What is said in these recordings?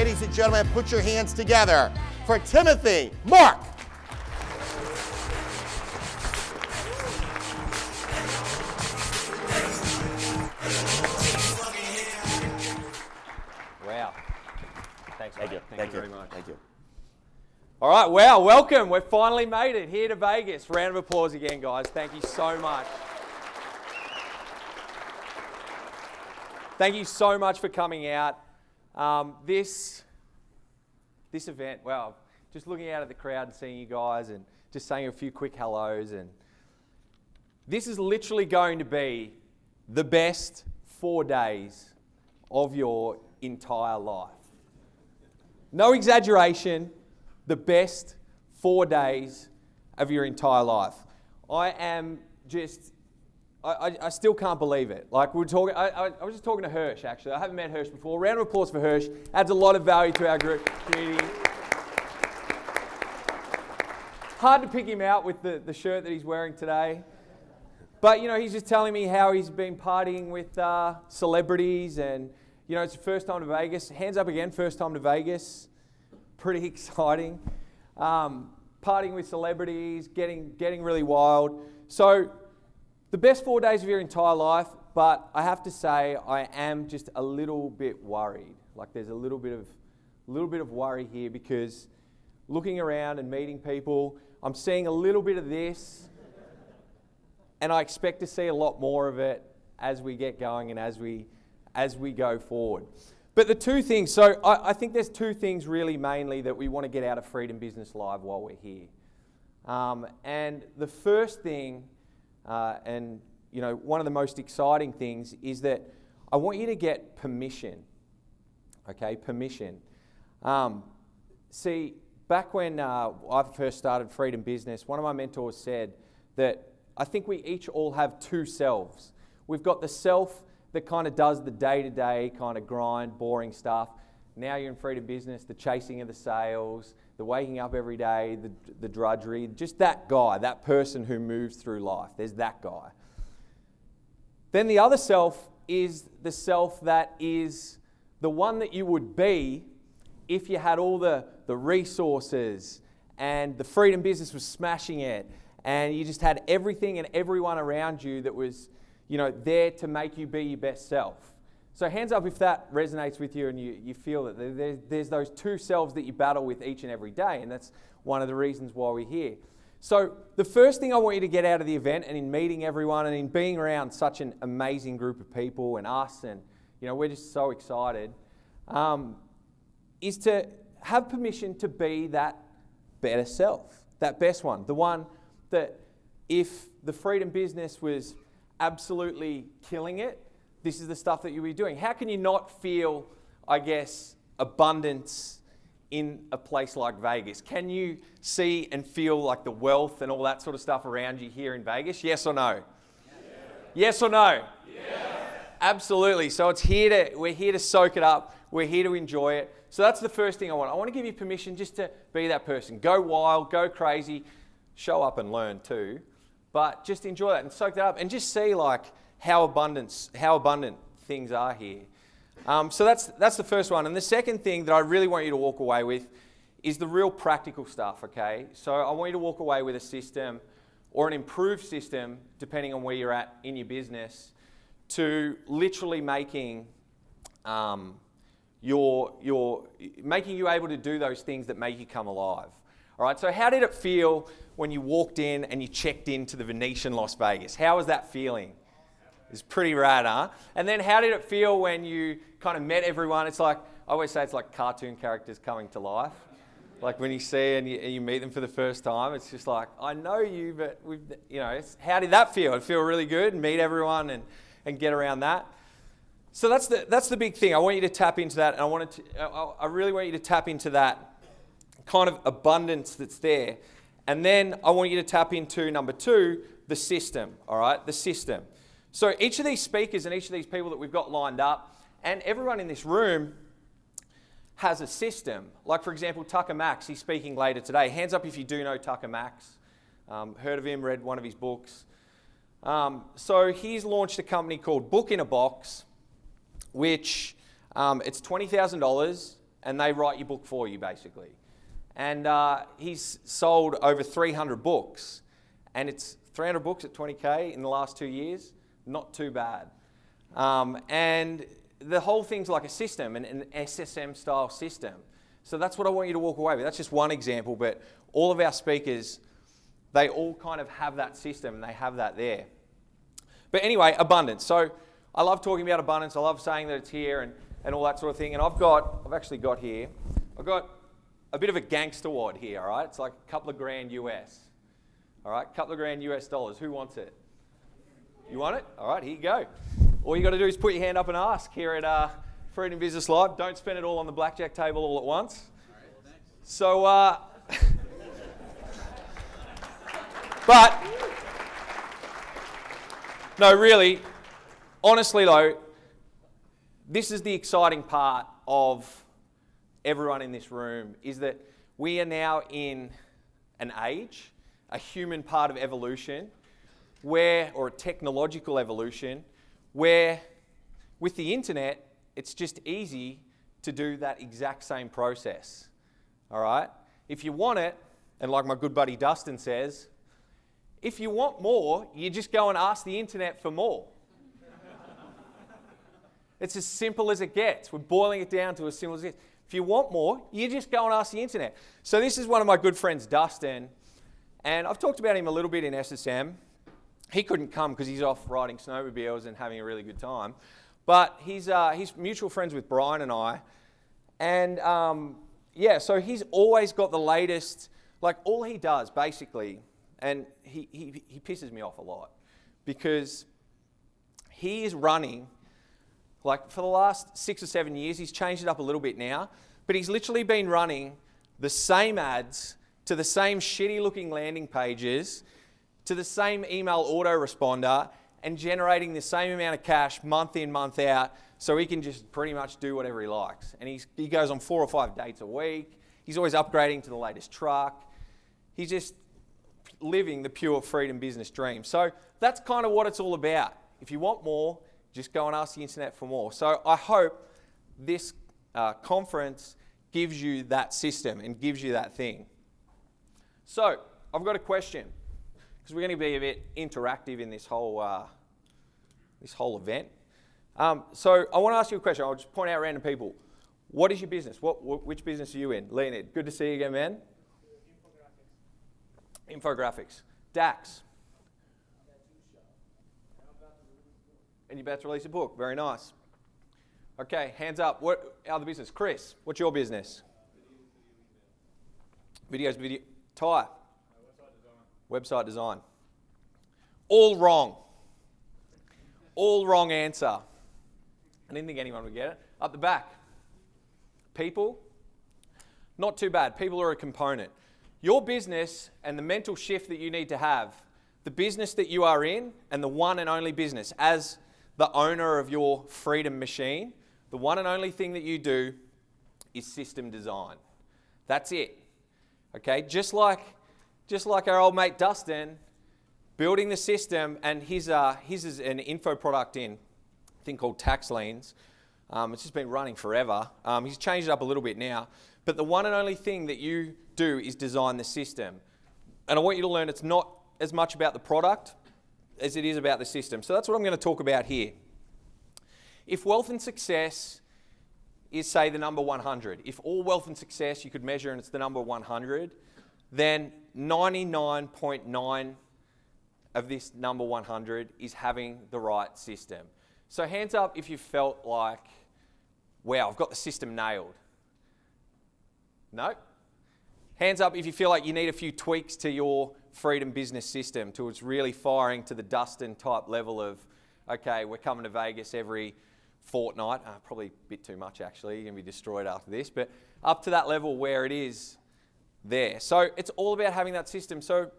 ladies and gentlemen, put your hands together for Timothy Mark. Wow. Thanks, mate. Thank you very much. Thank you. All right, wow, welcome. We've finally made it here to Vegas. Round of applause again, guys. Thank you so much. Thank you so much for coming out. This event, wow, just looking out at the crowd and seeing you guys and just saying a few quick hellos, and this is literally going to be the best 4 days of your entire life. No exaggeration, the best 4 days of your entire life. I am just, I still can't believe it. Like we're talking, I was just talking to Hirsch actually. I haven't met Hirsch before. Round of applause for Hirsch. Adds a lot of value to our group community. Hard to pick him out with the shirt that he's wearing today. But you know, he's just telling me how he's been partying with celebrities, and you know, it's the first time to Vegas. Hands up again, first time to Vegas. Pretty exciting. Partying with celebrities, getting really wild. So the best 4 days of your entire life, but I have to say I am just a little bit worried. Like there's a little bit of worry here, because looking around and meeting people, I'm seeing a little bit of this, and I expect to see a lot more of it as we get going and as we go forward. But the two things, so I think there's two things really mainly that we want to get out of Freedom Business Live while we're here. And the first thing, and you know, one of the most exciting things is that I want you to get permission. Okay, permission. See, back when I first started Freedom Business, one of my mentors said that I think we each all have two selves. We've got the self that kind of does the day-to-day kind of grind, boring stuff. Now you're in Freedom Business, the chasing of the sales, the waking up every day, the drudgery, just that guy, that person who moves through life. There's that guy. Then the other self is the self that is the one that you would be if you had all the resources and the Freedom Business was smashing it, and you just had everything and everyone around you that was, you know, there to make you be your best self. So hands up if that resonates with you and you feel that there's those two selves that you battle with each and every day, and that's one of the reasons why we're here. So the first thing I want you to get out of the event, and in meeting everyone and in being around such an amazing group of people and us, and you know, we're just so excited, is to have permission to be that better self, that best one, the one that if the Freedom Business was absolutely killing it, this is the stuff that you'll be doing. How can you not feel, I guess, abundance in a place like Vegas? Can you see and feel like the wealth and all that sort of stuff around you here in Vegas? Yes or no? Yeah. Yes or no? Yeah. Absolutely. So we're here to soak it up. We're here to enjoy it. So that's the first thing I want. I want to give you permission just to be that person. Go wild, go crazy, show up and learn too. But just enjoy that and soak that up and just see like how abundant things are here. So that's the first one. And the second thing that I really want you to walk away with is the real practical stuff, okay? So I want you to walk away with a system or an improved system, depending on where you're at in your business, to literally making making you able to do those things that make you come alive. All right, so how did it feel when you walked in and you checked into the Venetian Las Vegas? How was that feeling? It's pretty rad, huh? And then how did it feel when you kind of met everyone? It's like, I always say it's like cartoon characters coming to life. Like when you see and you meet them for the first time, it's just like, I know you, but how did that feel? It feel really good, meet everyone and get around that. So that's the big thing. I want you to tap into that, and I really want you to tap into that kind of abundance that's there. And then I want you to tap into number two, the system, all right? The system. So each of these speakers and each of these people that we've got lined up, and everyone in this room has a system. Like for example, Tucker Max, he's speaking later today. Hands up if you do know Tucker Max. Heard of him, read one of his books. So he's launched a company called Book in a Box, which it's $20,000 and they write your book for you, basically. And he's sold over 300 books, and it's 300 books at 20K in the last 2 years. Not too bad. And the whole thing's like a system, an SSM style system. So that's what I want you to walk away with. That's just one example, but all of our speakers, they all kind of have that system, and they have that there. But anyway, abundance. So I love talking about abundance. I love saying that it's here and all that sort of thing. And I've actually got here, I've got a bit of a gangster wad here, all right? It's like a couple of grand US. All right, a couple of grand US dollars. Who wants it? You want it? All right, here you go. All you got to do is put your hand up and ask here at Freedom Business Live. Don't spend it all on the blackjack table all at once. All right, thanks. So, but, no, really, honestly though, this is the exciting part of everyone in this room, is that we are now in an age, a human part of evolution, or a technological evolution, where with the internet, it's just easy to do that exact same process, all right? If you want it, and like my good buddy Dustin says, if you want more, you just go and ask the internet for more. It's as simple as it gets. We're boiling it down to as simple as it gets. If you want more, you just go and ask the internet. So this is one of my good friends, Dustin, and I've talked about him a little bit in SSM. He couldn't come because he's off riding snowmobiles and having a really good time. But he's mutual friends with Brian and I. And so he's always got the latest, like all he does basically, and he pisses me off a lot because he is running, like for the last 6 or 7 years, he's changed it up a little bit now, but he's literally been running the same ads to the same shitty looking landing pages, to the same email autoresponder, and generating the same amount of cash month in, month out, so he can just pretty much do whatever he likes. And he goes on 4 or 5 dates a week. He's always upgrading to the latest truck. He's just living the pure freedom business dream. So that's kind of what it's all about. If you want more, just go and ask the internet for more. So I hope this conference gives you that system and gives you that thing. So I've got a question, because we're going to be a bit interactive in this whole event. So I want to ask you a question. I'll just point out random people. What is your business? Which business are you in? Leonid, good to see you again, man. Infographics. Dax. And you're about to release a book. Very nice. Okay, hands up. What other business? Chris, what's your business? Videos, video. Ty. Website design. All wrong. All wrong answer. I didn't think anyone would get it. Up the back. People. Not too bad. People are a component. Your business and the mental shift that you need to have, the business that you are in and the one and only business, as the owner of your freedom machine, the one and only thing that you do is system design. That's it. Okay? Just like our old mate Dustin, building the system, and his is an info product in a thing called Tax Liens. It's just been running forever. He's changed it up a little bit now. But the one and only thing that you do is design the system. And I want you to learn it's not as much about the product as it is about the system. So that's what I'm going to talk about here. If wealth and success is, say, the number 100, if all wealth and success you could measure and it's the number 100, then 99.9 of this number 100 is having the right system. So hands up if you felt like, wow, I've got the system nailed. No? Hands up if you feel like you need a few tweaks to your freedom business system till it's really firing to the Dustin type level of, okay, we're coming to Vegas every fortnight. Probably a bit too much actually, you're going to be destroyed after this, but up to that level where it is there. So it's all about having that system. So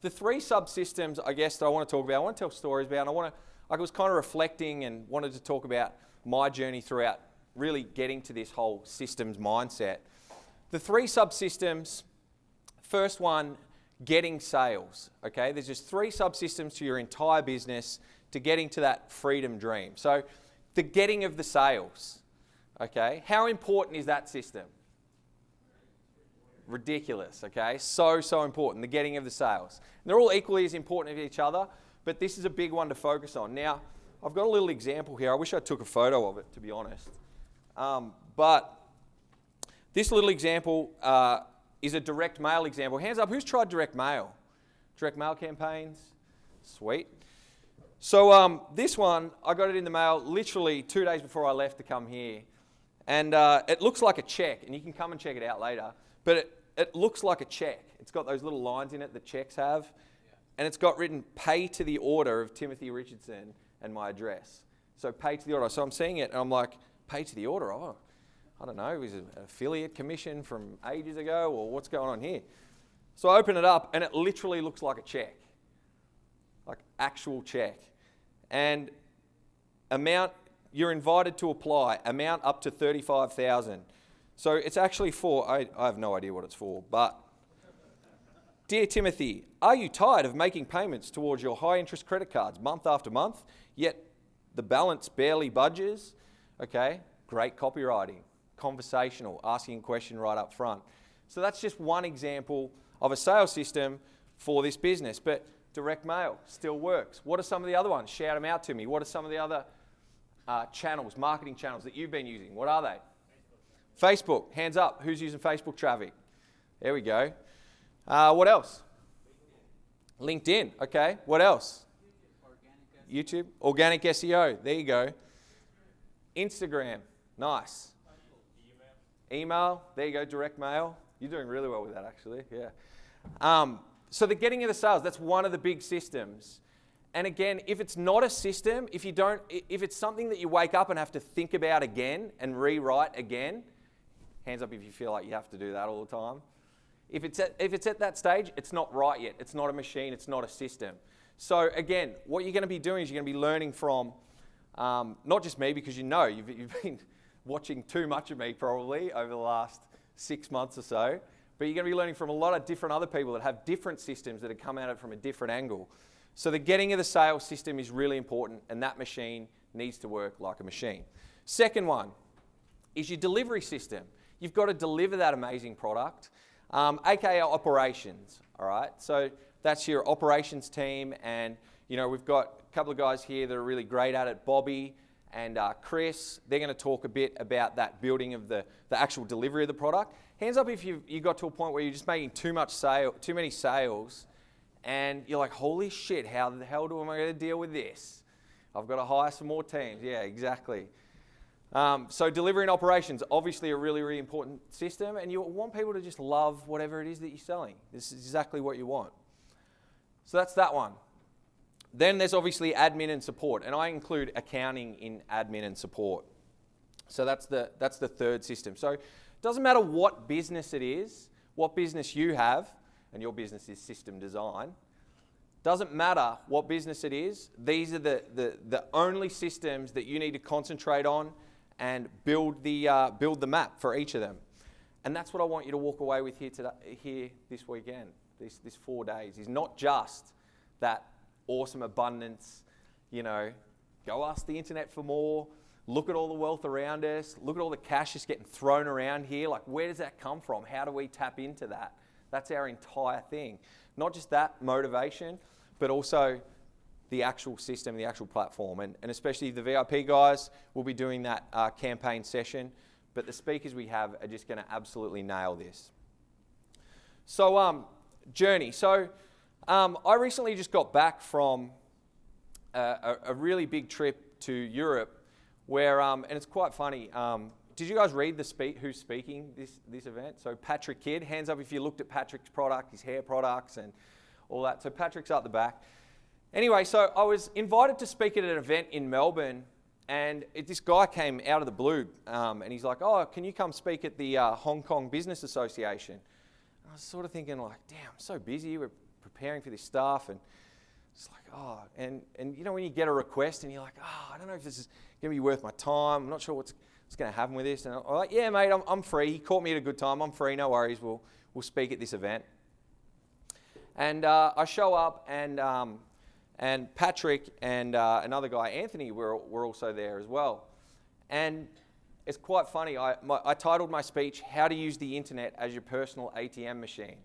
the 3 subsystems, I guess, that I want to talk about, I want to tell stories about, and I was kind of reflecting and wanted to talk about my journey throughout really getting to this whole systems mindset. The 3 subsystems, first one, getting sales, okay? There's just 3 subsystems to your entire business to getting to that freedom dream. So the getting of the sales. Okay, how important is that system? Ridiculous, okay? So important, the getting of the sales. And they're all equally as important as each other, but this is a big one to focus on. Now, I've got a little example here. I wish I took a photo of it, to be honest. But this little example is a direct mail example. Hands up, who's tried direct mail? Direct mail campaigns? Sweet. So this one, I got it in the mail literally 2 days before I left to come here. And it looks like a check, and you can come and check it out later. But it looks like a check. It's got those little lines in it that checks have. And it's got written, pay to the order of Timothy Richardson and my address. So pay to the order. So I'm seeing it, and I'm like, pay to the order? Oh, I don't know. Is it an affiliate commission from ages ago, or what's going on here? So I open it up, and it literally looks like a check. Like actual check. And amount, you're invited to apply, amount up to $35,000. So it's actually for, I have no idea what it's for, but Dear Timothy, are you tired of making payments towards your high interest credit cards month after month, yet the balance barely budges? Okay, great copywriting, conversational, asking a question right up front. So that's just one example of a sales system for this business, but direct mail still works. What are some of the other ones? Shout them out to me. What are some of the other channels, marketing channels that you've been using? What are they? Facebook, hands up. Who's using Facebook traffic? There we go. What else? LinkedIn. Okay. What else? YouTube. Organic SEO. There you go. Instagram. Nice. Email. There you go. Direct mail. You're doing really well with that, actually. Yeah. So the getting of the sales, that's one of the big systems. And again, if it's not a system, if it's something that you wake up and have to think about again and rewrite again, hands up if you feel like you have to do that all the time. If it's at that stage, it's not right yet. It's not a machine. It's not a system. So again, what you're going to be doing is you're going to be learning from not just me, because you've been watching too much of me probably over the last 6 months or so, but you're going to be learning from a lot of different other people that have different systems that have come at it from a different angle. So the getting of the sales system is really important, and that machine needs to work like a machine. Second one is your delivery system. You've got to deliver that amazing product, aka operations, all right? So that's your operations team, and we've got a couple of guys here that are really great at it, Bobby and Chris. They're going to talk a bit about that building of the actual delivery of the product. Hands up if you got to a point where you're just making too many sales, and you're like, holy shit, how the hell am I going to deal with this? I've got to hire some more teams. Yeah, exactly. So delivery and operations, obviously a really, really important system, and you want people to just love whatever it is that you're selling. This is exactly what you want. So that's that one. Then there's obviously admin and support, and I include accounting in admin and support. So that's the third system. So it doesn't matter what business it is, what business you have, and your business is system design. Doesn't matter what business it is, these are the only systems that you need to concentrate on and build the map for each of them. And that's what I want you to walk away with here this weekend, this 4 days, is not just that awesome abundance, go ask the internet for more, look at all the wealth around us, look at all the cash just getting thrown around here. Like, where does that come from? How do we tap into that? That's our entire thing. Not just that motivation, but also the actual system, the actual platform. And especially the VIP guys will be doing that campaign session, but the speakers we have are just going to absolutely nail this. So, journey. So, I recently just got back from a really big trip to Europe where, and it's quite funny, did you guys read who's speaking this event? So Patrick Kidd, hands up if you looked at Patrick's product, his hair products and all that. So Patrick's out the back. Anyway, so I was invited to speak at an event in Melbourne, and this guy came out of the blue, and he's like, oh, can you come speak at the Hong Kong Business Association? And I was sort of thinking like, damn, I'm so busy, we're preparing for this stuff, and it's like, oh, and when you get a request and you're like, oh, I don't know if this is going to be worth my time, I'm not sure what's going to happen with this. And I'm like, yeah, mate, I'm free. He caught me at a good time. I'm free, no worries. We'll speak at this event. And I show up, and Patrick and another guy, Anthony, were also there as well. And it's quite funny. I titled my speech, "How to Use the Internet as Your Personal ATM Machine."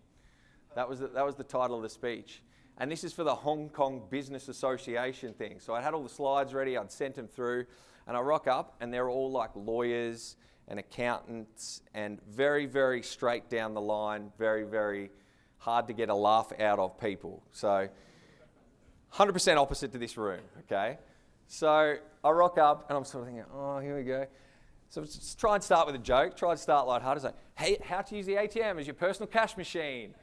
That was the title of the speech. And this is for the Hong Kong Business Association thing. So I had all the slides ready, I'd sent them through, and I rock up, and they're all like lawyers and accountants, and very, very straight down the line, very, very hard to get a laugh out of people. So 100% opposite to this room, okay? So I rock up, and I'm sort of thinking, oh, here we go. So just try and start with a joke, try and start lighthearted, say, hey, how to use the ATM as your personal cash machine.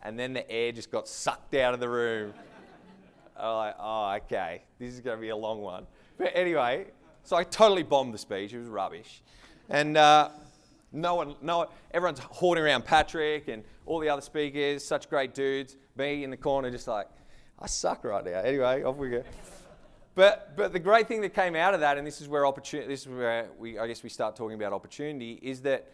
And then the air just got sucked out of the room. I'm like, oh, okay, this is going to be a long one. But anyway, so I totally bombed the speech. It was rubbish. And everyone's hoarding around Patrick and all the other speakers, such great dudes. Me in the corner just like, I suck right now. Anyway, off we go. But the great thing that came out of that, and this is where I guess we start talking about opportunity, is that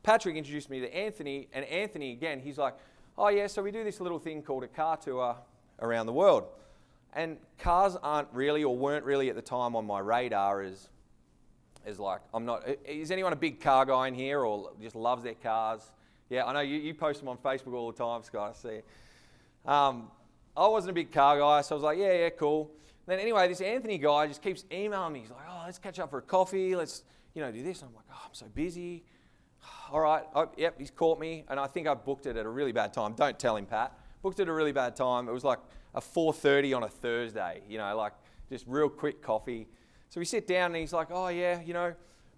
Patrick introduced me to Anthony, and Anthony, again, he's like, oh yeah, so we do this little thing called a car tour around the world. And cars aren't really, or weren't really at the time on my radar as like, I'm not, is anyone a big car guy in here or just loves their cars? Yeah, I know you post them on Facebook all the time, Scott, I see. I wasn't a big car guy, so I was like, yeah, cool. Then anyway, this Anthony guy just keeps emailing me. He's like, oh, let's catch up for a coffee. Let's, do this. And I'm like, oh, I'm so busy. All right. Oh, yep, he's caught me. And I think I booked it at a really bad time. Don't tell him, Pat. Booked it at a really bad time. It was like a 4:30 on a Thursday, like just real quick coffee. So we sit down and he's like, oh yeah,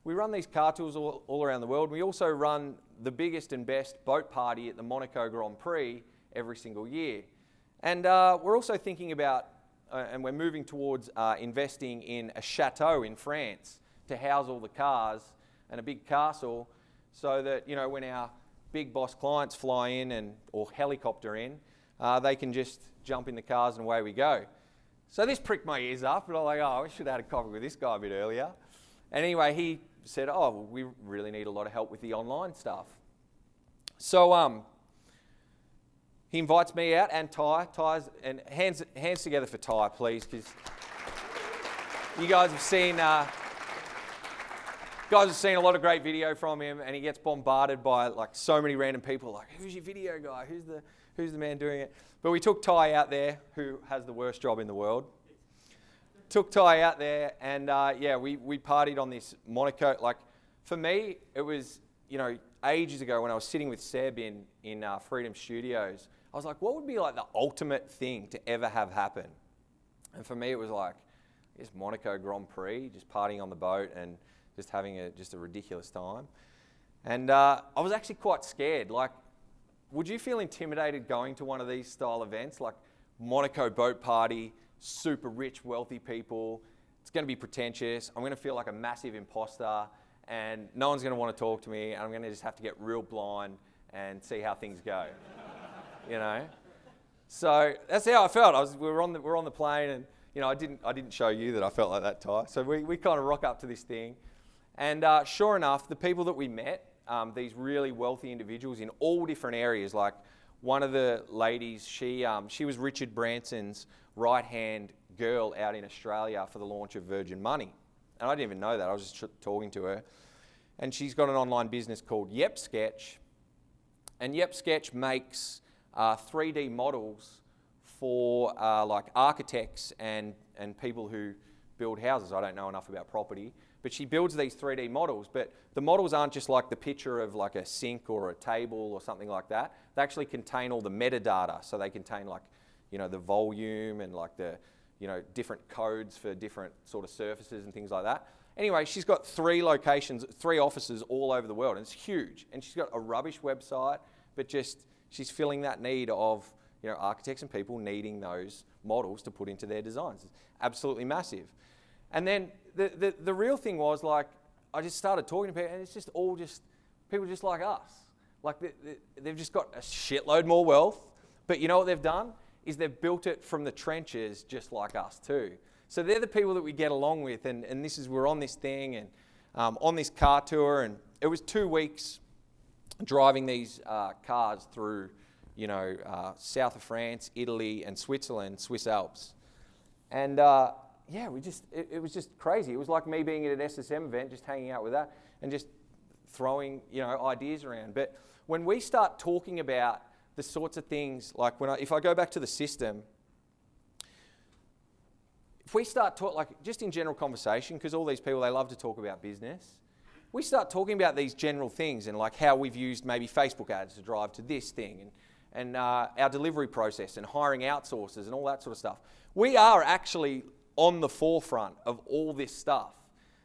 we run these car tours all around the world. We also run the biggest and best boat party at the Monaco Grand Prix every single year. And we're also thinking about, and we're moving towards investing in a chateau in France to house all the cars and a big castle so that, when our big boss clients fly in or helicopter in, they can just jump in the cars and away we go. So this pricked my ears up, and I'm like, oh, we should have had a coffee with this guy a bit earlier. And anyway, he said, oh, well, we really need a lot of help with the online stuff. So he invites me out, and Ty's, and hands together for Ty, please, because you guys have seen a lot of great video from him, and he gets bombarded by like so many random people, like, who's your video guy? Who's the man doing it? But we took Ty out there, who has the worst job in the world. Took Ty out there, and we partied on this Monaco. Like, for me, it was, ages ago when I was sitting with Seb in Freedom Studios, I was like, what would be like the ultimate thing to ever have happen? And for me, it was like, this Monaco Grand Prix, just partying on the boat and just having a ridiculous time. And I was actually quite scared. Like, would you feel intimidated going to one of these style events, like Monaco boat party, super rich, wealthy people? It's going to be pretentious. I'm going to feel like a massive imposter, and no one's going to want to talk to me, and I'm going to just have to get real blind and see how things go. So that's how I felt. We were on the plane, and I didn't show you that I felt like that, Ty. So we kind of rock up to this thing, and sure enough, the people that we met, these really wealthy individuals in all different areas. Like one of the ladies, she was Richard Branson's right-hand girl out in Australia for the launch of Virgin Money, and I didn't even know that. I was just talking to her, and she's got an online business called YepSketch, and YepSketch makes 3D models for like architects and people who build houses. I don't know enough about property, but she builds these 3D models. But the models aren't just like the picture of like a sink or a table or something like that. They actually contain all the metadata. So they contain like, the volume and like the, different codes for different sort of surfaces and things like that. Anyway, she's got 3 locations, 3 offices all over the world, and it's huge. And she's got a rubbish website, but she's filling that need of, architects and people needing those models to put into their designs. It's absolutely massive. And then the real thing was, like, I just started talking to people, and it's just all people just like us. Like, they've just got a shitload more wealth, but you know what they've done? Is they've built it from the trenches just like us too. So they're the people that we get along with, and we're on this thing, and on this car tour, and it was 2 weeks driving these cars through, south of France, Italy, and Switzerland, Swiss Alps. And it was just crazy. It was like me being at an SSM event, just hanging out with that and just throwing, ideas around. But when we start talking about the sorts of things, like if I go back to the system, if we start just in general conversation, because all these people, they love to talk about business, we start talking about these general things and like how we've used maybe Facebook ads to drive to this thing and our delivery process and hiring outsourcers and all that sort of stuff. We are actually on the forefront of all this stuff.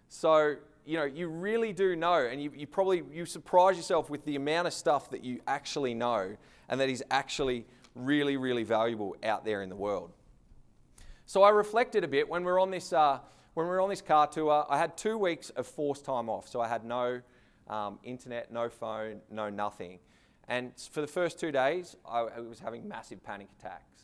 So, you really do know, and you surprise yourself with the amount of stuff that you actually know and that is actually really, really valuable out there in the world. So I reflected a bit when we were on this car tour. I had 2 weeks of forced time off, so I had no internet, no phone, no nothing. And for the first 2 days, I was having massive panic attacks.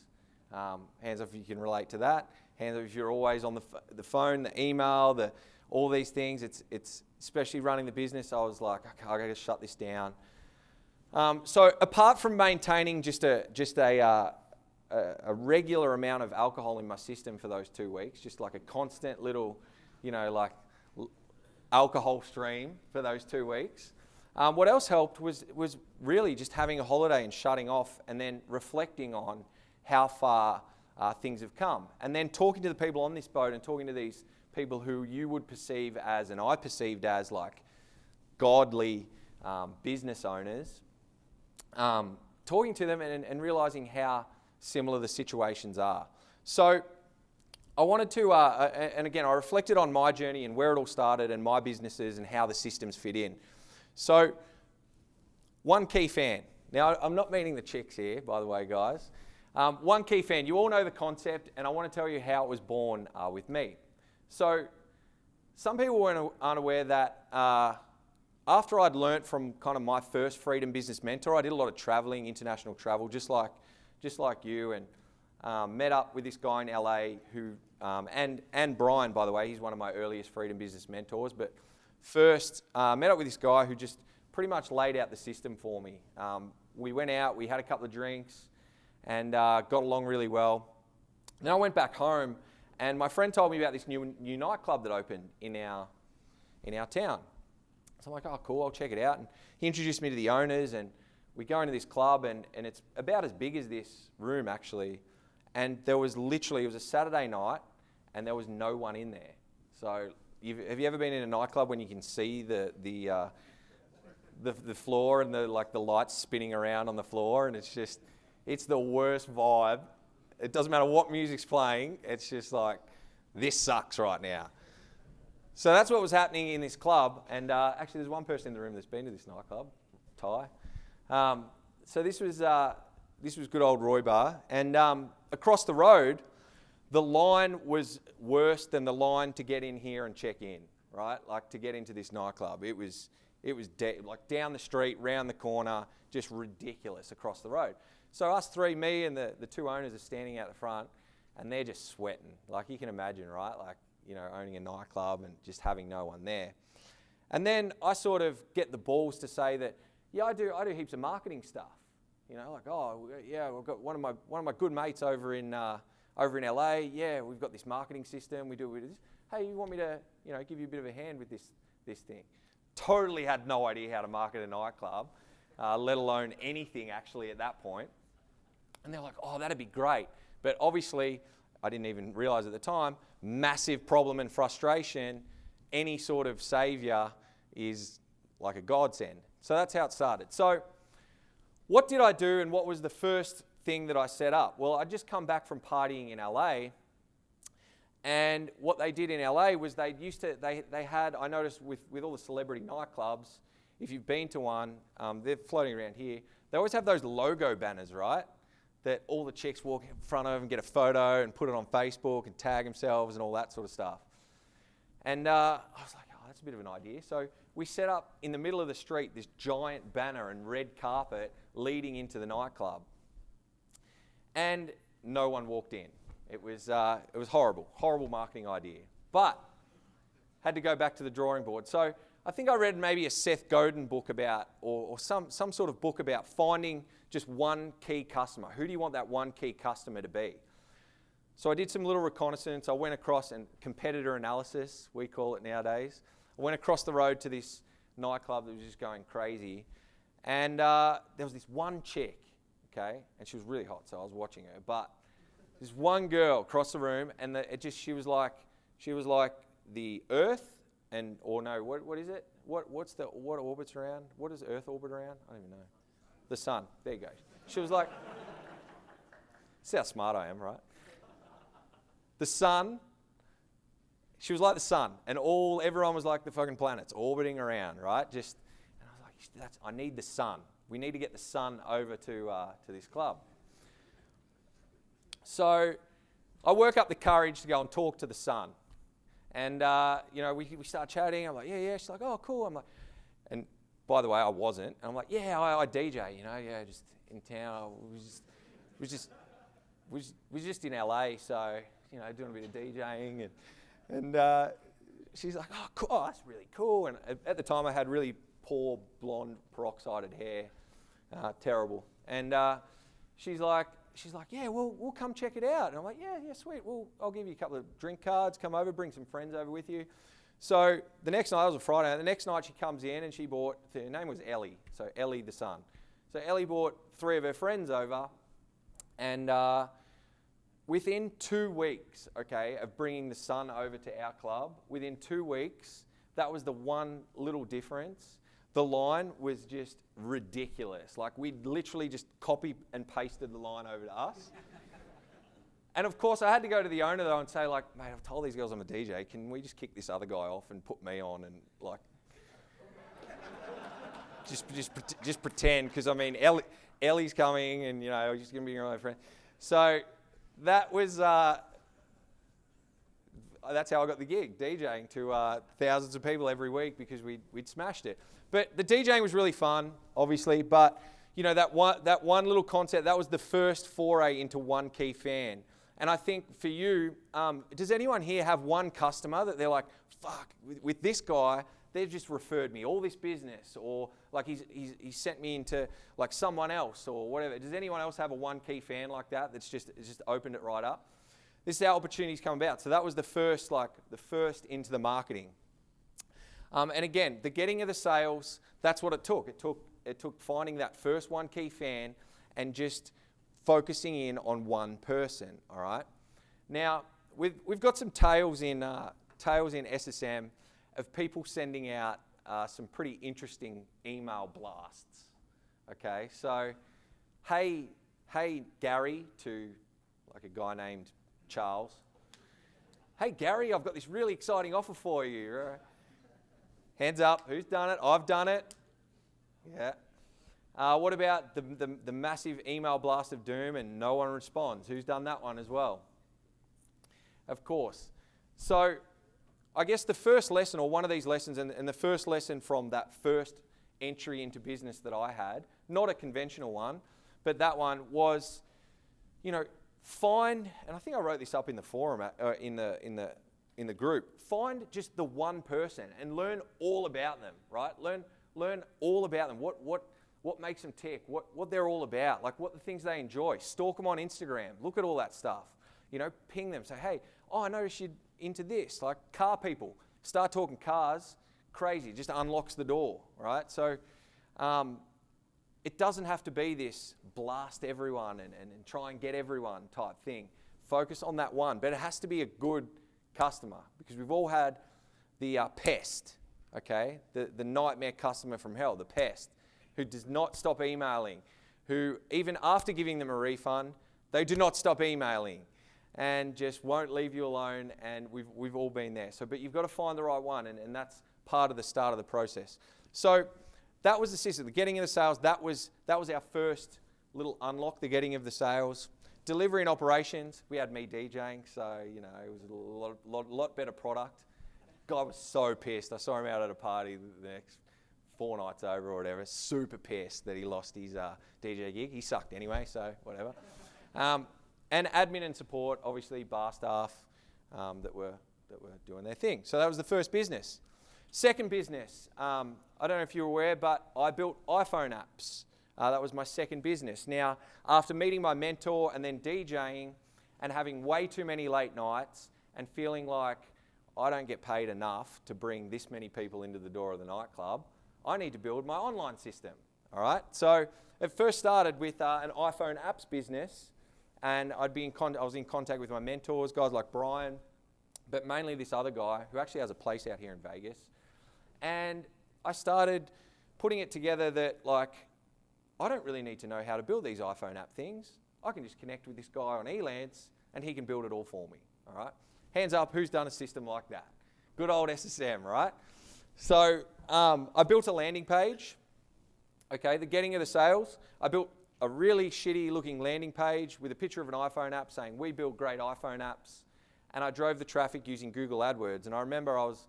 Hands up if you can relate to that. Hands up if you're always on the phone, the email, all these things. It's especially running the business. I was like, okay, I got to shut this down. So apart from maintaining just a regular amount of alcohol in my system for those 2 weeks, just like a constant little, alcohol stream for those 2 weeks. What else helped was really just having a holiday and shutting off and then reflecting on how far things have come. And then talking to the people on this boat and talking to these people who you would perceive as, and I perceived as, like godly business owners, talking to them and realizing how similar the situations are. So I wanted to, and again, I reflected on my journey and where it all started and my businesses and how the systems fit in. So, One Key Fan. Now, I'm not meaning the chicks here, by the way, guys. One Key Fan, you all know the concept, and I want to tell you how it was born with me. So, some people aren't aware that after I'd learnt from kind of my first Freedom Business mentor, I did a lot of traveling, international travel, just like you, and met up with this guy in LA who, and Brian, by the way, he's one of my earliest Freedom Business mentors, but first met up with this guy who just pretty much laid out the system for me. We went out, we had a couple of drinks, and got along really well. Then I went back home, and my friend told me about this new nightclub that opened in our town. So I'm like, oh, cool, I'll check it out. And he introduced me to the owners, and we go into this club, and it's about as big as this room, actually. And there was literally, it was a Saturday night, and there was no one in there. So have you ever been in a nightclub when you can see the floor and the lights spinning around on the floor, and it's the worst vibe. It doesn't matter what music's playing. It's just like, this sucks right now. So that's what was happening in this club. And actually, there's one person in the room that's been to this nightclub, Ty. So this was good old Roy Bar. And across the road, the line was worse than the line to get in here and check in, right? Like to get into this nightclub. It was like down the street, round the corner, just ridiculous across the road. So us three, me and the two owners are standing out the front, and they're just sweating. Like you can imagine, right? Like, owning a nightclub and just having no one there. And then I sort of get the balls to say that, yeah, I do heaps of marketing stuff. Like, oh, yeah, we've got one of my good mates over in LA. Yeah, we've got this marketing system. We do this. Hey, you want me to, give you a bit of a hand with this thing? Totally had no idea how to market a nightclub, let alone anything actually at that point. And they're like, oh, that'd be great. But obviously, I didn't even realize at the time, massive problem and frustration. Any sort of savior is like a godsend. So that's how it started. So what did I do, and what was the first thing that I set up? Well, I'd just come back from partying in LA, and what they did in LA was they had, I noticed with all the celebrity nightclubs, if you've been to one, they're floating around here, they always have those logo banners, right? That all the chicks walk in front of and get a photo and put it on Facebook and tag themselves and all that sort of stuff. And I was like, oh, that's a bit of an idea. So we set up in the middle of the street this giant banner and red carpet leading into the nightclub. And no one walked in. It was horrible marketing idea. But had to go back to the drawing board. So I think I read maybe a Seth Godin book about, or some sort of book about finding just one key customer. Who do you want that one key customer to be? So I did some little reconnaissance. I went across, and competitor analysis, we call it nowadays. I went across the road to this nightclub that was just going crazy. And there was this one chick, okay? And she was really hot, so I was watching her. But this one girl across the room, and she was like the Earth, what is it? What orbits around? What does Earth orbit around? I don't even know. The sun. There you go. She was like, see how smart I am, right? The sun. She was like the sun, and everyone was like the fucking planets orbiting around, right? And I was like, I need the sun. We need to get the sun over to this club. So I work up the courage to go and talk to the sun. And, we start chatting. I'm like, yeah. She's like, oh, cool. I'm like, and by the way, I wasn't. And I'm like, yeah, I DJ, just in town. We was just in LA, so, doing a bit of DJing. And she's like, oh, cool. Oh, that's really cool. And at the time, I had really poor, blonde, peroxided hair. Terrible. And she's like, yeah, we'll come check it out. And I'm like, yeah, sweet. Well, I'll give you a couple of drink cards. Come over, bring some friends over with you. So the next night, it was a Friday. The next night, she comes in and she bought, her name was Ellie. So Ellie the sun. So Ellie bought 3 of her friends over. And within 2 weeks, okay, of bringing the sun over to our club, within 2 weeks, that was the one little difference. The line was just ridiculous. Like, we literally just copied and pasted the line over to us. And of course, I had to go to the owner though and say, like, mate, I've told these girls I'm a DJ. Can we just kick this other guy off and put me on and like, just pretend? Because I mean, Ellie's coming, and just gonna be your own friend. So that was. That's how I got the gig, DJing to thousands of people every week, because we'd smashed it. But the DJing was really fun, obviously. But that one little concept, that was the first foray into One Key Fan. And I think for you, does anyone here have one customer that they're like, fuck, with this guy, they've just referred me all this business, or like he's sent me into like someone else or whatever? Does anyone else have a One Key Fan like that that's just opened it right up? This is how opportunities come about. So that was the first into the marketing. And again, the getting of the sales, that's what it took. It took finding that first One Key Fan and just focusing in on one person, all right? Now, we've got some tales in SSM of people sending out some pretty interesting email blasts, okay? So, hey Gary, to like a guy named Charles. Hey Gary, I've got this really exciting offer for you. Hands up, who's done it? I've done it. Yeah. What about the massive email blast of doom and no one responds? Who's done that one as well? Of course. So I guess the first lesson, or one of these lessons, and the first lesson from that first entry into business that I had, not a conventional one, but that one was, find, and I think I wrote this up in the forum, in the group. Find just the one person and learn all about them, right? Learn all about them. What makes them tick? What they're all about? Like, what the things they enjoy. Stalk them on Instagram. Look at all that stuff. Ping them. Say, hey, I noticed you're into this. Like car people. Start talking cars. Crazy. Just unlocks the door, right? So, it doesn't have to be this blast everyone and try and get everyone type thing. Focus on that one. But it has to be a good customer, because we've all had the pest, okay? The nightmare customer from hell, the pest, who does not stop emailing, who even after giving them a refund, they do not stop emailing and just won't leave you alone. And we've all been there. So, but you've got to find the right one, and that's part of the start of the process. So that was the system, the getting of the sales. That was our first little unlock, the getting of the sales. Delivery and operations, we had me DJing, so it was a lot better product. Guy was so pissed. I saw him out at a party the next 4 nights over or whatever, super pissed that he lost his DJ gig. He sucked anyway, so whatever. And admin and support, obviously bar staff that were doing their thing. So that was the first business. Second business, I don't know if you're aware, but I built iPhone apps. That was my second business. Now, after meeting my mentor and then DJing, and having way too many late nights and feeling like I don't get paid enough to bring this many people into the door of the nightclub. I need to build my online system, all right? So it first started with an iPhone apps business, and I was in contact with my mentors, guys like Brian, but mainly this other guy who actually has a place out here in Vegas. And I started putting it together that, like, I don't really need to know how to build these iPhone app things. I can just connect with this guy on Elance and he can build it all for me, all right? Hands up, who's done a system like that? Good old SSM, right? So I built a landing page, okay, the getting of the sales. I built a really shitty looking landing page with a picture of an iPhone app saying, we build great iPhone apps. And I drove the traffic using Google AdWords. And I remember I was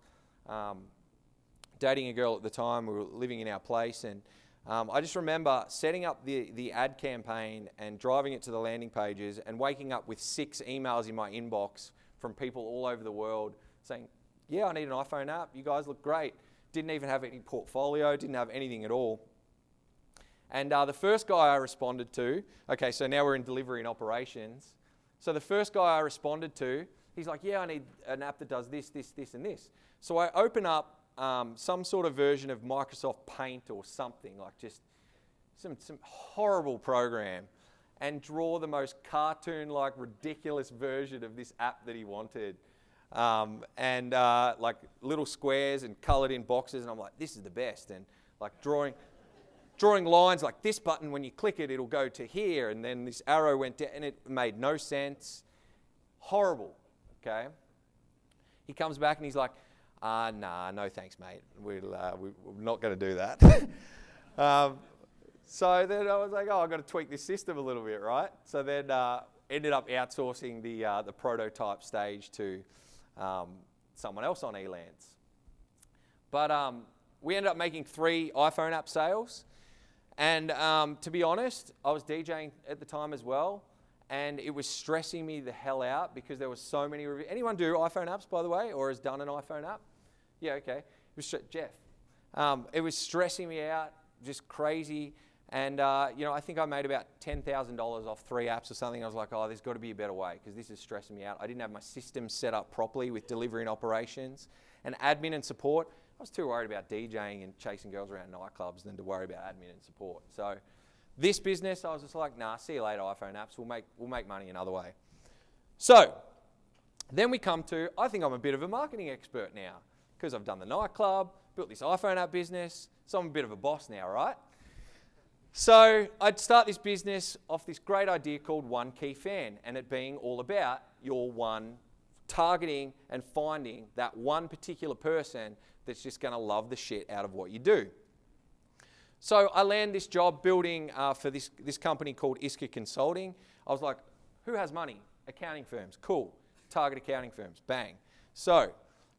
dating a girl at the time. We were living in our place. And I just remember setting up the ad campaign and driving it to the landing pages and waking up with 6 emails in my inbox from people all over the world saying, yeah, I need an iPhone app. You guys look great. Didn't even have any portfolio, didn't have anything at all. And the first guy I responded to, okay, so now we're in delivery and operations. So the first guy I responded to, he's like, yeah, I need an app that does this, this, this, and this. So I open up some sort of version of Microsoft Paint or something, like just some horrible program, and draw the most cartoon-like, ridiculous version of this app that he wanted. Like little squares and coloured in boxes, and I'm like, this is the best. And like drawing lines like this button, when you click it, it'll go to here, and then this arrow went down, and it made no sense. Horrible, okay? He comes back and he's like, nah, no thanks, mate. We're not going to do that. So then I was like, I've got to tweak this system a little bit, right? So then ended up outsourcing the prototype stage to someone else on Elance. But we ended up making 3 iPhone app sales. And to be honest, I was DJing at the time as well, and it was stressing me the hell out because there was so many reviews. Anyone do iPhone apps, by the way, or has done an iPhone app? Yeah, okay. It was Jeff. It was stressing me out, just crazy. And I think I made about $10,000 off 3 apps or something. I was like, there's got to be a better way because this is stressing me out. I didn't have my system set up properly with delivery and operations and admin and support. I was too worried about DJing and chasing girls around nightclubs than to worry about admin and support. So this business, I was just like, nah, see you later, iPhone apps. We'll make money another way. So then we come to, I think I'm a bit of a marketing expert now because I've done the nightclub, built this iPhone app business, so I'm a bit of a boss now, right? So I'd start this business off this great idea called One Key Fan, and it being all about your one targeting and finding that one particular person that's just going to love the shit out of what you do. So I land this job building for this company called Iska Consulting. I was like, who has money? Accounting firms. Cool. Target accounting firms. Bang. So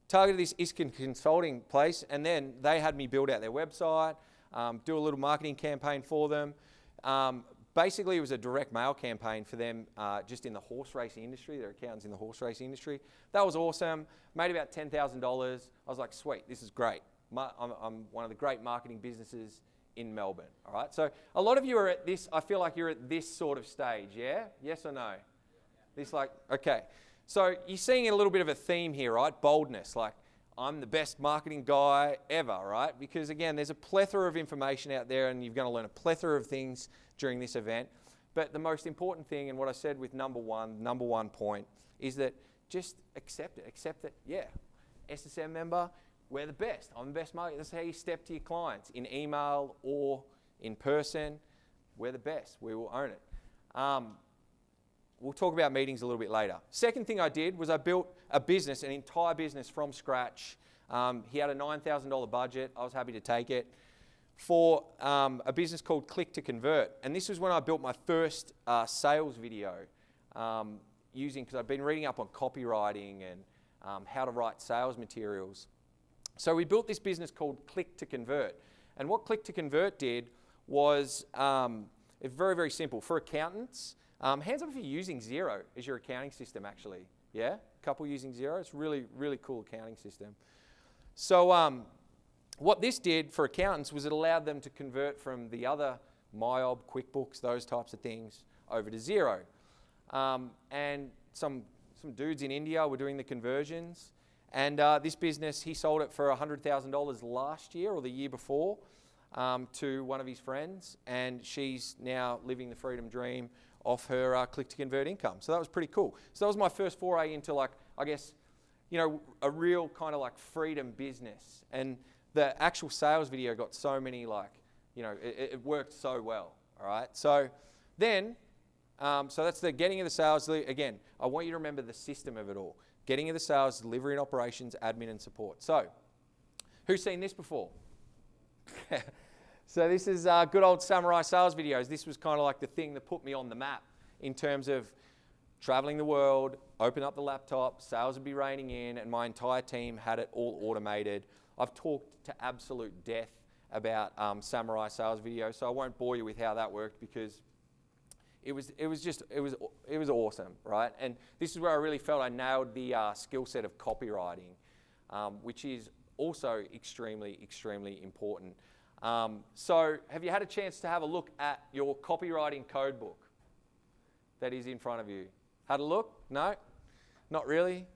targeted this Iska Consulting place, and then they had me build out their website, do a little marketing campaign for them. Basically, it was a direct mail campaign for them just in the horse racing industry. They're accountants in the horse racing industry. That was awesome. Made about $10,000. I was like, sweet, this is great. I'm one of the great marketing businesses in Melbourne, all right? So a lot of you are at this, I feel like you're at this sort of stage, yeah? Yes or no? This like, okay. So you're seeing a little bit of a theme here, right? Boldness, like I'm the best marketing guy ever, right? Because again, there's a plethora of information out there and you're going to learn a plethora of things during this event. But the most important thing, and what I said with number one point, is that just accept it. Accept that, yeah, SSM member, we're the best. I'm the best marketer. That's how you step to your clients, in email or in person. We're the best. We will own it. We'll talk about meetings a little bit later. Second thing I did was I built a business, an entire business from scratch. He had a $9,000 budget. I was happy to take it for a business called Click to Convert. And this was when I built my first sales video because I've been reading up on copywriting and how to write sales materials. So we built this business called Click to Convert. And what Click to Convert did was very, very simple. For accountants, hands up if you're using Xero as your accounting system, actually. Yeah? A couple using Xero. It's really, really cool accounting system. So what this did for accountants was it allowed them to convert from the other MyOb, QuickBooks, those types of things, over to Xero. and some dudes in India were doing the conversions. And this business, he sold it for $100,000 last year or the year before to one of his friends, and she's now living the freedom dream off her click to convert income. So that was pretty cool. So that was my first foray into, like, I guess, a real kind of like freedom business. And the actual sales video got so many, like, it worked so well. All right. So then, so that's the getting of the sales. Again, I want you to remember the system of it all. Getting of the sales, delivery and operations, admin and support. So, who's seen this before? So this is good old Samurai sales videos. This was kind of like the thing that put me on the map in terms of traveling the world, open up the laptop, sales would be raining in, and my entire team had it all automated. I've talked to absolute death about Samurai sales videos, so I won't bore you with how that worked because it was awesome, right? And this is where I really felt I nailed the skill set of copywriting, which is also extremely, extremely important. So have you had a chance to have a look at your copywriting code book that is in front of you? Had a look? No? Not really?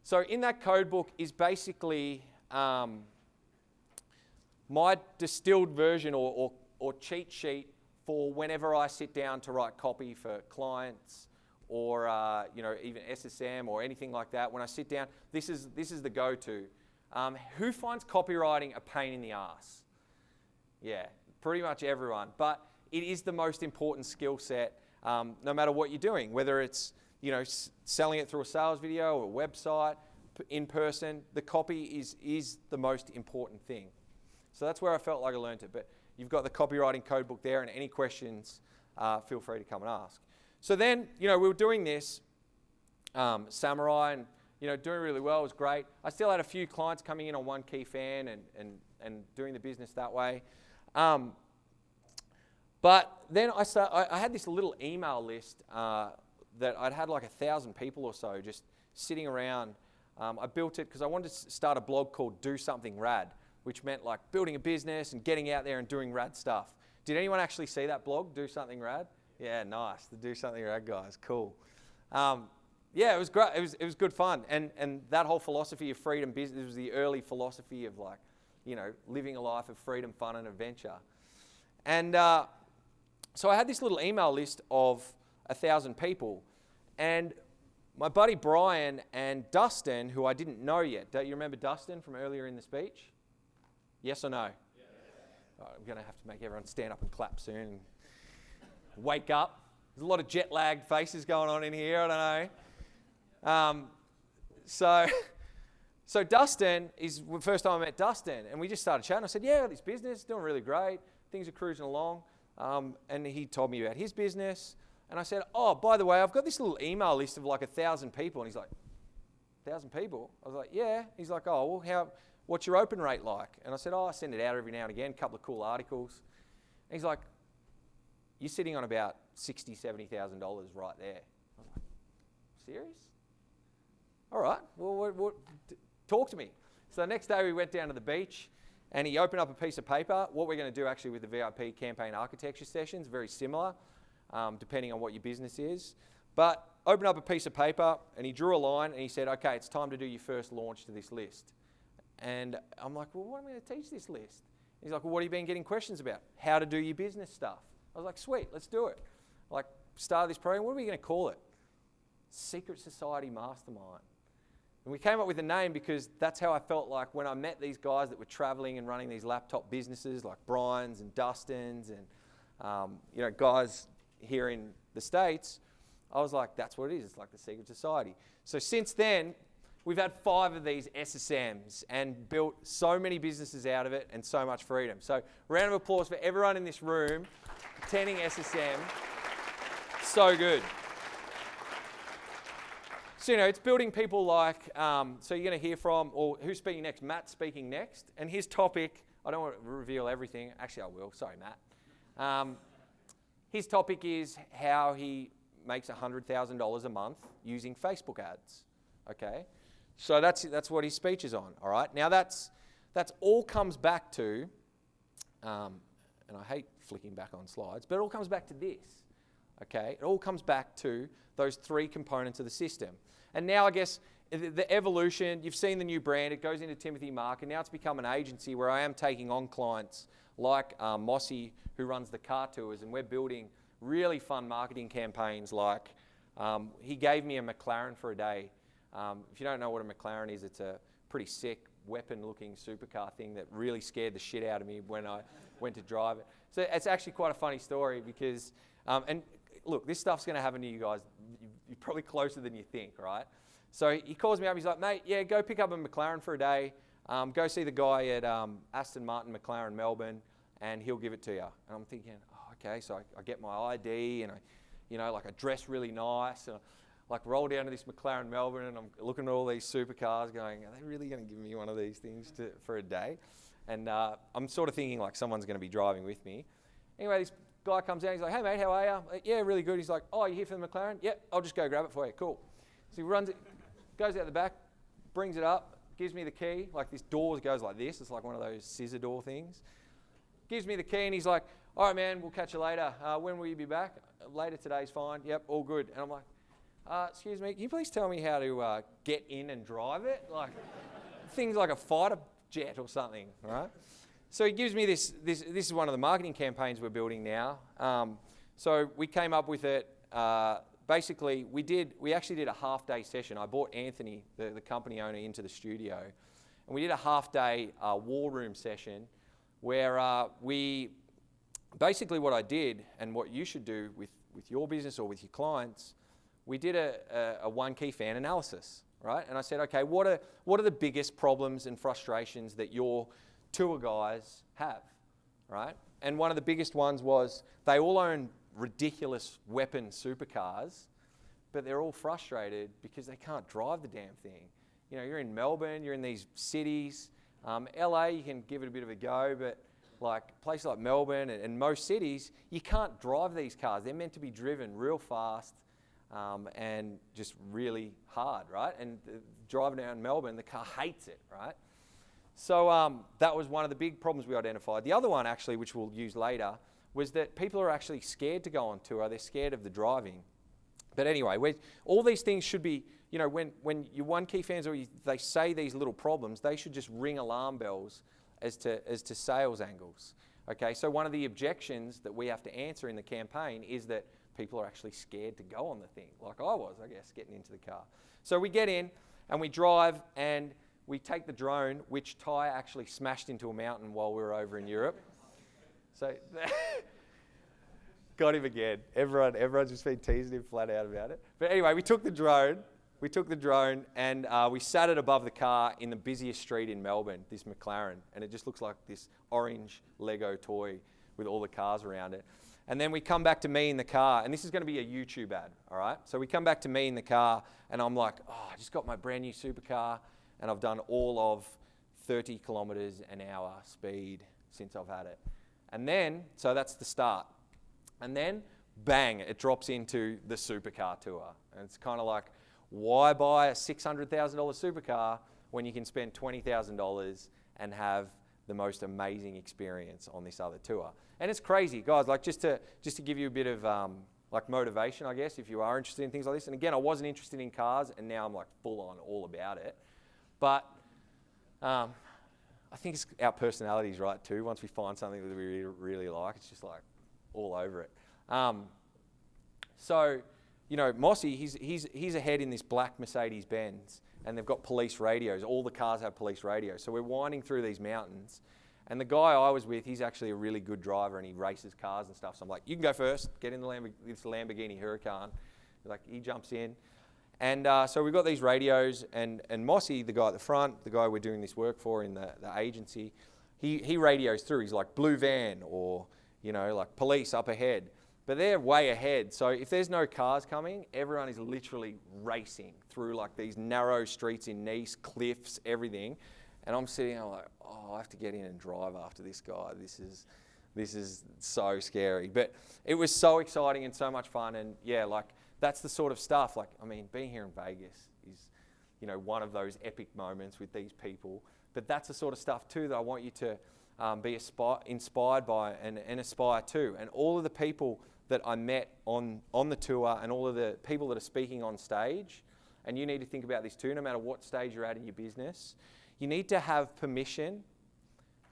So in that code book is basically my distilled version or cheat sheet for whenever I sit down to write copy for clients or even SSM or anything like that. When I sit down, this is the go-to. Who finds copywriting a pain in the ass? Yeah, pretty much everyone. But it is the most important skill set, no matter what you're doing, whether it's selling it through a sales video or a website, in person. The copy is the most important thing. So that's where I felt like I learned it. But you've got the copywriting code book there, and any questions, feel free to come and ask. So then, we were doing this, Samurai, and doing really well. It was great. I still had a few clients coming in on One Key Fan and doing the business that way. But then I had this little email list that I'd had like 1,000 people or so just sitting around. I built it because I wanted to start a blog called Do Something Rad, which meant like building a business and getting out there and doing rad stuff. Did anyone actually see that blog, Do Something Rad? Yeah, nice. The Do Something Rad guys, cool. Yeah, it was great. It was good fun, and that whole philosophy of freedom business was the early philosophy of living a life of freedom, fun, and adventure. And so I had this little email list of 1,000 people, and my buddy Brian and Dustin, who I didn't know yet. Do you remember Dustin from earlier in the speech? Yes or no? Yes. Right, I'm going to have to make everyone stand up and clap soon and wake up. There's a lot of jet-lagged faces going on in here. I don't know. So Dustin is the first time I met Dustin, and we just started chatting. I said, yeah, this business is doing really great. Things are cruising along. And he told me about his business. And I said, oh, by the way, I've got this little email list of like 1,000 people. And he's like, 1,000 people? I was like, yeah. He's like, oh, well, what's your open rate like? And I said, oh, I send it out every now and again, a couple of cool articles. And he's like, you're sitting on about $60,000, $70,000 right there. I was like, serious? All right, well, talk to me. So the next day we went down to the beach, and he opened up a piece of paper. What we're going to do actually with the VIP campaign architecture sessions, very similar, depending on what your business is. But opened up a piece of paper, and he drew a line, and he said, okay, it's time to do your first launch to this list. And I'm like, well, what am I going to teach this list? He's like, well, what have you been getting questions about? How to do your business stuff. I was like, sweet, let's do it. Like, start this program. What are we going to call it? Secret Society Mastermind. And we came up with a name because that's how I felt like when I met these guys that were traveling and running these laptop businesses like Brian's and Dustin's and guys here in the States. I was like, that's what it is. It's like the Secret Society. So since then, we've had 5 of these SSMs and built so many businesses out of it and so much freedom. So round of applause for everyone in this room attending SSM. So good. So, it's building people like, so you're going to hear from, or who's speaking next? Matt's speaking next. And his topic, I don't want to reveal everything. Actually, I will. Sorry, Matt. His topic is how he makes $100,000 a month using Facebook ads. Okay? So that's what his speech is on. All right? Now, that's all comes back to and I hate flicking back on slides, but it all comes back to this, okay? It all comes back to those three components of the system. And now I guess the evolution, you've seen the new brand, it goes into Timothy Mark, and now it's become an agency where I am taking on clients like Mossy, who runs the car tours, and we're building really fun marketing campaigns like, he gave me a McLaren for a day. If you don't know what a McLaren is, it's a pretty sick, weapon-looking supercar thing that really scared the shit out of me when I went to drive it. So it's actually quite a funny story because, and look, this stuff's going to happen to you guys. You're probably closer than you think, right? So he calls me up. He's like, mate, yeah, go pick up a McLaren for a day. Go see the guy at Aston Martin McLaren Melbourne, and he'll give it to you. And I'm thinking, oh, okay. So I get my ID, and I dress really nice, and I roll down to this McLaren Melbourne, and I'm looking at all these supercars, going, are they really going to give me one of these things for a day? And I'm sort of thinking like someone's going to be driving with me. Anyway, this guy comes out. He's like, hey mate, how are you? Like, yeah, really good. He's like, oh, you here for the McLaren? Yep, I'll just go grab it for you. Cool. So he runs it, goes out the back, brings it up, gives me the key. Like this door goes like this. It's like one of those scissor door things. Gives me the key, and he's like, all right, man, we'll catch you later. When will you be back? Later today's fine. Yep, all good. And I'm like, excuse me, can you please tell me how to get in and drive it? Like things like a fighter jet or something, right? So he gives me this is one of the marketing campaigns we're building now. So we came up with it. Basically, we actually did a half-day session. I brought Anthony, the company owner, into the studio, and we did a half-day war room session where basically what I did, and what you should do with your business or with your clients, we did a one key fan analysis, right? And I said, okay, what are the biggest problems and frustrations that your tour guys have, right? And one of the biggest ones was they all own ridiculous weapon supercars, but they're all frustrated because they can't drive the damn thing. You know, you're in Melbourne, you're in these cities. LA, you can give it a bit of a go, but like places like Melbourne and most cities, you can't drive these cars. They're meant to be driven real fast and just really hard, right? And driving around Melbourne, the car hates it, right? So that was one of the big problems we identified. The other one, actually, which we'll use later, was that people are actually scared to go on tour. They're scared of the driving. But anyway, all these things should be, you know, when your one key fans or they say these little problems, they should just ring alarm bells as to sales angles. Okay, so one of the objections that we have to answer in the campaign is that people are actually scared to go on the thing, like I was, I guess, getting into the car. So we get in and we drive and we take the drone, which Ty actually smashed into a mountain while we were over in Europe. So, got him again. Everyone's just been teasing him flat out about it. But anyway, we took the drone and we sat it above the car in the busiest street in Melbourne, this McLaren, and it just looks like this orange Lego toy with all the cars around it. And then we come back to me in the car, and this is going to be a YouTube ad, all right? So we come back to me in the car, and I'm like, oh, I just got my brand new supercar, and I've done all of 30 kilometers an hour speed since I've had it. And then, so that's the start. And then, bang, it drops into the supercar tour. And it's kind of like, why buy a $600,000 supercar when you can spend $20,000 and have the most amazing experience on this other tour? And it's crazy, guys, like just to give you a bit of like motivation, I guess, if you are interested in things like this. And again, I wasn't interested in cars, and now I'm like full on all about it. But I think it's our personalities, right, too. Once we find something that we really, really like, it's just like all over it. So, you know, Mossy, he's ahead in this black Mercedes-Benz, and they've got police radios. All the cars have police radios. So we're winding through these mountains, and the guy I was with, he's actually a really good driver, and he races cars and stuff. So I'm like, you can go first. Get in this Lamborghini Huracan. Like, he jumps in. And so we've got these radios, and Mossy, the guy at the front, the guy we're doing this work for in the agency, he radios through. He's like, blue van, or, you know, like police up ahead. But they're way ahead. So if there's no cars coming, everyone is literally racing through like these narrow streets in Nice, cliffs, everything. And I'm sitting there like, oh, I have to get in and drive after this guy. This is so scary. But it was so exciting and so much fun. And yeah, like, that's the sort of stuff, like, I mean, being here in Vegas is, you know, one of those epic moments with these people. But that's the sort of stuff too that I want you to be inspired by and aspire to. And all of the people that I met on the tour and all of the people that are speaking on stage, and you need to think about this too, no matter what stage you're at in your business, you need to have permission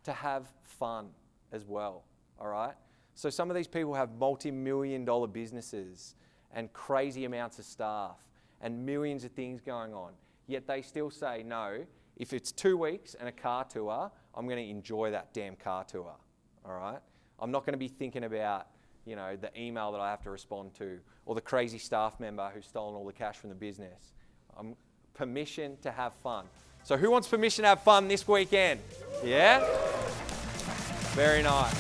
to have fun as well, all right? So some of these people have multi-million-dollar businesses and crazy amounts of staff and millions of things going on, yet they still say, no, if it's 2 weeks and a car tour, I'm going to enjoy that damn car tour, all right? I'm not going to be thinking about, you know, the email that I have to respond to or the crazy staff member who's stolen all the cash from the business. Permission to have fun. So who wants permission to have fun this weekend? Yeah? Very nice.